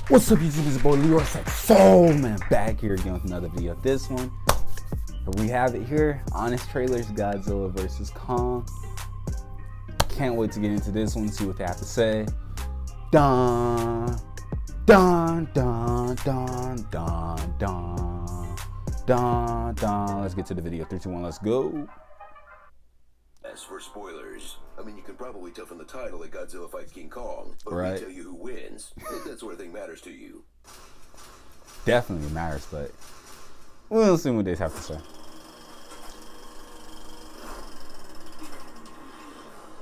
What's up, YouTube? It's your boy Leroy Soul, man, back here again with another video. This one, we have it here, Honest Trailers, Godzilla Vs Kong. Can't wait to get into this one, see what they have to say. Dun, dun, dun, dun, dun, dun, dun, dun. Let's get to the video. 3, 2, 1, let's go. As for spoilers, I mean, you can probably tell from the title that Godzilla fights King Kong, but right. we tell you who wins, if that sort of thing matters to you. Definitely matters, but we'll see what they have to say.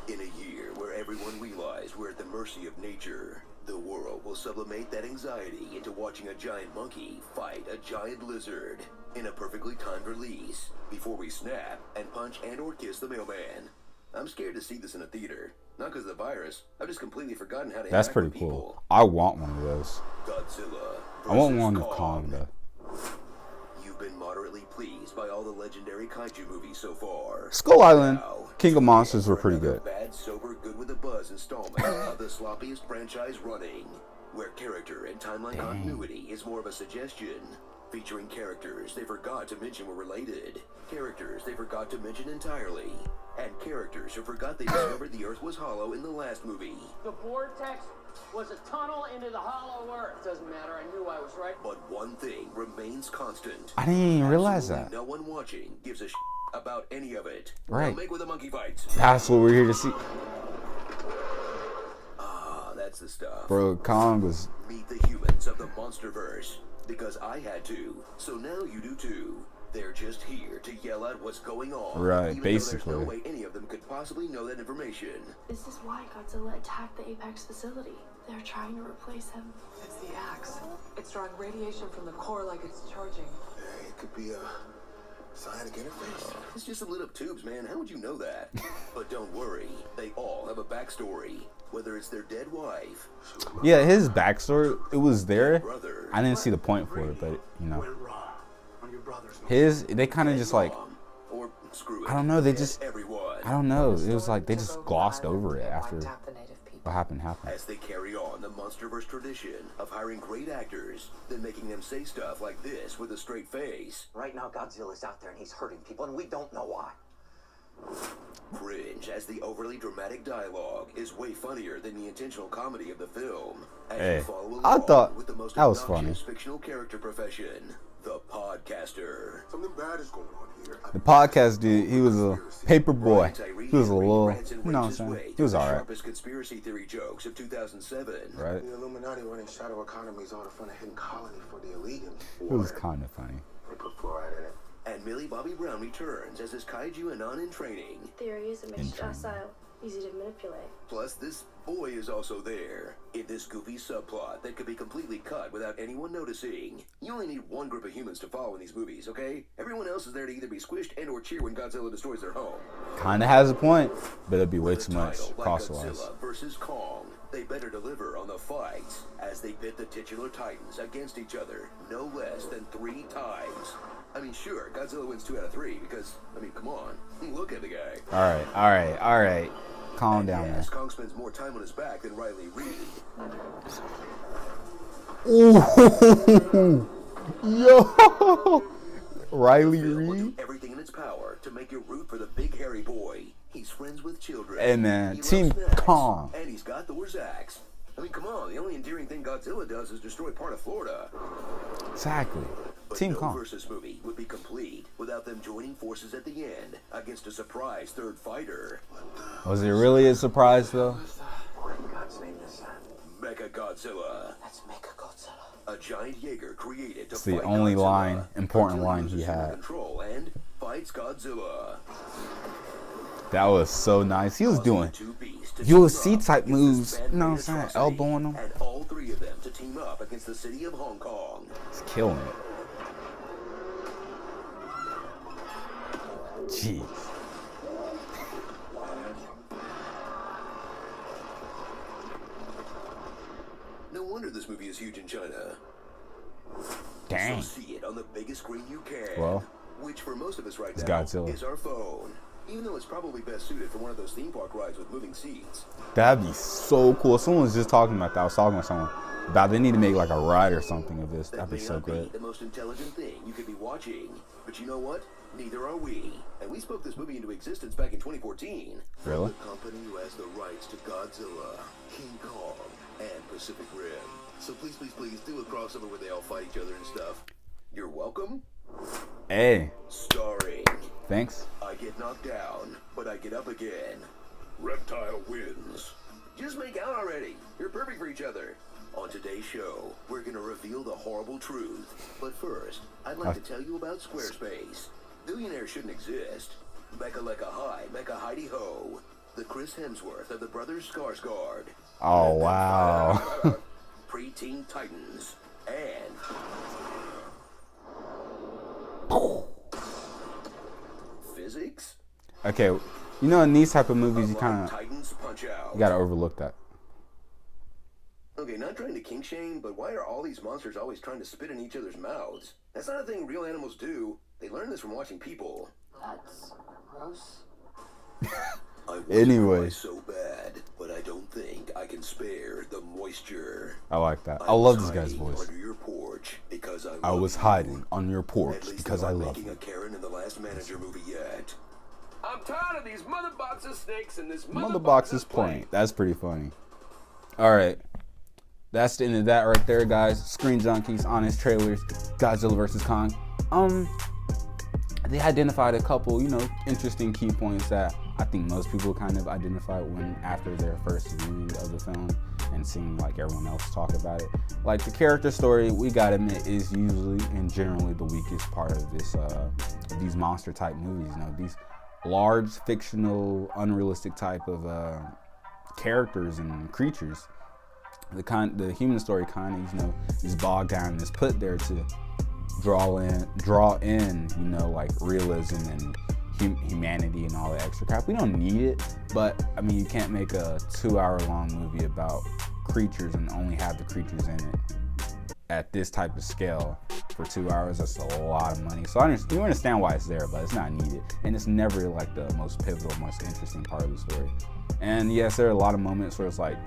In a year where everyone realizes we're at the mercy of nature, the world will sublimate that anxiety into watching a giant monkey fight a giant lizard in a perfectly timed release before we snap and punch and or kiss the mailman. I'm scared to see this in a theater. Not because of the virus. I've just completely forgotten how to That's interact with pretty cool. people. I want one of those. Godzilla I want versus one of Kong, though. You've been moderately pleased by all the legendary kaiju movies so far. Skull Island, Now, King of Monsters were pretty good. Bad, sober, good with a buzz installment of the sloppiest franchise running, where character and timeline continuity is more of a suggestion. Featuring characters they forgot to mention were related, characters they forgot to mention entirely, and characters who forgot they discovered the Earth was hollow in the last movie. The vortex was a tunnel into the hollow Earth. Doesn't matter, I knew I was right. But one thing remains constant. I didn't even realize Absolutely that. No one watching gives a about any of it. Right. Now make with the monkey fights. That's what we're here to see. Ah, that's the stuff. Bro, Kong was... Meet the humans of the Monsterverse. Because I had to, so now you do too. They're just here to yell out what's going on. Right, even basically. Though there's no way any of them could possibly know that information. This is why Godzilla attacked the Apex facility. They're trying to replace him. It's the axe. It's drawing radiation from the core like it's charging. Hey, it could be a cyanic interface. It's just some lit up tubes, man. How would you know that? But don't worry, they all have a backstory. Whether it's their dead wife. Yeah, his backstory, it was there. Brother. I didn't see the point for it, but, you know. Went wrong on your brother's They kind of just like... Or screw it. I don't know, they just... Everyone. I don't know. It was like they just glossed over it after Wiped out the native people. what happened. As they carry on the Monsterverse tradition of hiring great actors, then making them say stuff like this with a straight face. Right now, Godzilla's out there and he's hurting people, and we don't know why. Cringe, as the overly dramatic dialogue is way funnier than the intentional comedy of the film. As Hey, you follow I along thought with the most that was obnoxious funny. fictional character profession, the podcaster. Something bad is going on here. The podcast dude, he was a paper boy. He was a little, you know what I'm saying? He was alright. Sharpest conspiracy theory jokes of 2007. Right? The Illuminati running shadow economies all to fund a hidden colony for the elite. It was kind of funny. They put fluoride in it. And Millie Bobby Brown returns as his kaiju anon in training. Theory is a mixed docile, easy to manipulate. Plus, this boy is also there in this goofy subplot that could be completely cut without anyone noticing. You only need one group of humans to follow in these movies, okay? Everyone else is there to either be squished and or cheer when Godzilla destroys their home. Kind of has a point, but it'd be way With too a much title like crosswise. Godzilla vs Kong, they better deliver on the fights as they pit the titular titans against each other no less than 3 times. I mean, sure, Godzilla wins 2 out of 3 because, I mean, come on, look at the guy. All right. Calm down, man. Yes, Kong spends more time on his back than Riley Reid. Ooh, yo, Riley The film will Reid. do everything in its power to make you root for the big hairy boy. He's friends with children. Hey, man, He Team loves snacks, Kong. And he's got Thor's axe. I mean, come on, the only endearing thing Godzilla does is destroy part of Florida. Exactly. But Team no Kong. versus movie would be complete without them joining forces at the end against a surprise third fighter. Was it really a surprise though? What in God's name is that? Mecha Godzilla, That's Mechagodzilla. a giant Jaeger created to It's the fight only Godzilla. important Godzilla line he uses had. Control and fights Godzilla. That was so nice. He was doing Two beasts to UFC team up type against moves. this You know what I'm man-made saying? atrocity, Elbowing them. And all 3 of them to team up against the city of Hong Kong. It's killing it. Jeez. No wonder this movie is huge in China. Dang. So see it on the biggest screen you can. Well, which for most of us right it's now Godzilla. is our phone. even though it's probably best suited for one of those theme park rides with moving seats. That'd be so cool. Someone was just talking about that. I was talking with someone about they need to make like a ride or something of this. That'd be so That may not good. be the most intelligent thing you could be watching, but you know what? Neither are we. And we spoke this movie into existence back in 2014. Really? The company who has the rights to Godzilla, King Kong, and Pacific Rim. So please, please, please do a crossover where they all fight each other and stuff. You're welcome. Hey, Starring, thanks. I get knocked down, but I get up again. Reptile wins. Just make out already. You're perfect for each other. On today's show, we're gonna reveal the horrible truth. But first, I'd like to tell you about Squarespace. Billionaires shouldn't exist. Becca Lecca Hi, Mecca Heidi Ho. The Chris Hemsworth of the Brothers Skarsgård. Oh, wow. Preteen Titans. And physics? Okay, you know, in these type of movies, you kind of Titans Punch Out. gotta overlook that. Okay, not trying to kink shame, but why are all these monsters always trying to spit in each other's mouths? That's not a thing real animals do. They learn this from watching people. That's gross. I want Anyway. to cry so bad, but I don't think I can spare the moisture. I like that. I love this guy's voice. Under your porch because I I love was you. hiding on your At porch least because they're I not love making you. a Karen in the Last Manager movie yet. I'm tired of these mother boxes snakes and this Mother box is playing. That's pretty funny. All right. That's the end of that right there, guys. Screen Junkies, Honest Trailers, Godzilla vs Kong. They identified a couple, you know, interesting key points that I think most people kind of identify when after their first viewing of the film and seeing like everyone else talk about it. Like the character story, we gotta admit, is usually and generally the weakest part of this these monster type movies. You know, these large fictional, unrealistic type of characters and creatures. The human story kind of, you know, is bogged down and is put there to draw in, you know, like realism and humanity and all that extra crap. We don't need it, but I mean, you can't make a 2-hour-long movie about creatures and only have the creatures in it at this type of scale for 2 hours. That's a lot of money. So you understand why it's there, but it's not needed, and it's never like the most pivotal, most interesting part of the story. And yes, there are a lot of moments where it's like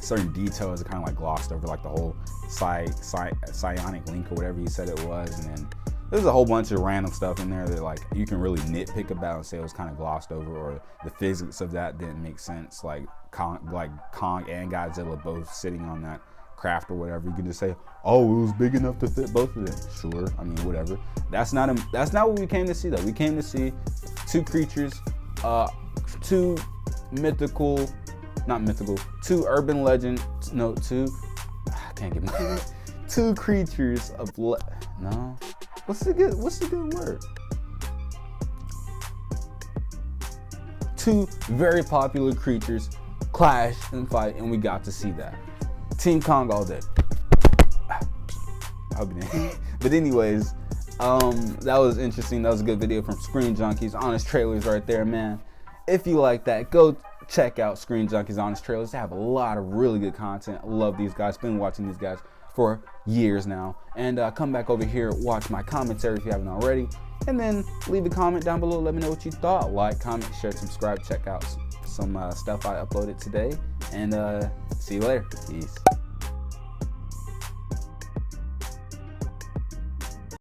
certain details are kind of like glossed over, like the whole psionic link or whatever you said it was, and then there's a whole bunch of random stuff in there that like you can really nitpick about and say it was kind of glossed over, or the physics of that didn't make sense. Like Kong and Godzilla both sitting on that craft or whatever. You can just say, oh, it was big enough to fit both of them. Sure, I mean, whatever. That's not what we came to see though. We came to see two creatures, two urban legends. No, I can't get my two creatures of no. What's the good word? Two very popular creatures clash and fight, and we got to see that. Team Kong all day. I hope you didn't. But anyways, that was interesting. That was a good video from Screen Junkies. Honest Trailers right there, man. If you like that, go check out Screen Junkies, Honest Trailers. They have a lot of really good content. I love these guys. Been watching these guys for years now. And come back over here, watch my commentary if you haven't already. And then leave a comment down below. Let me know what you thought. Like, comment, share, subscribe. Check out some stuff I uploaded today. And see you later. Peace.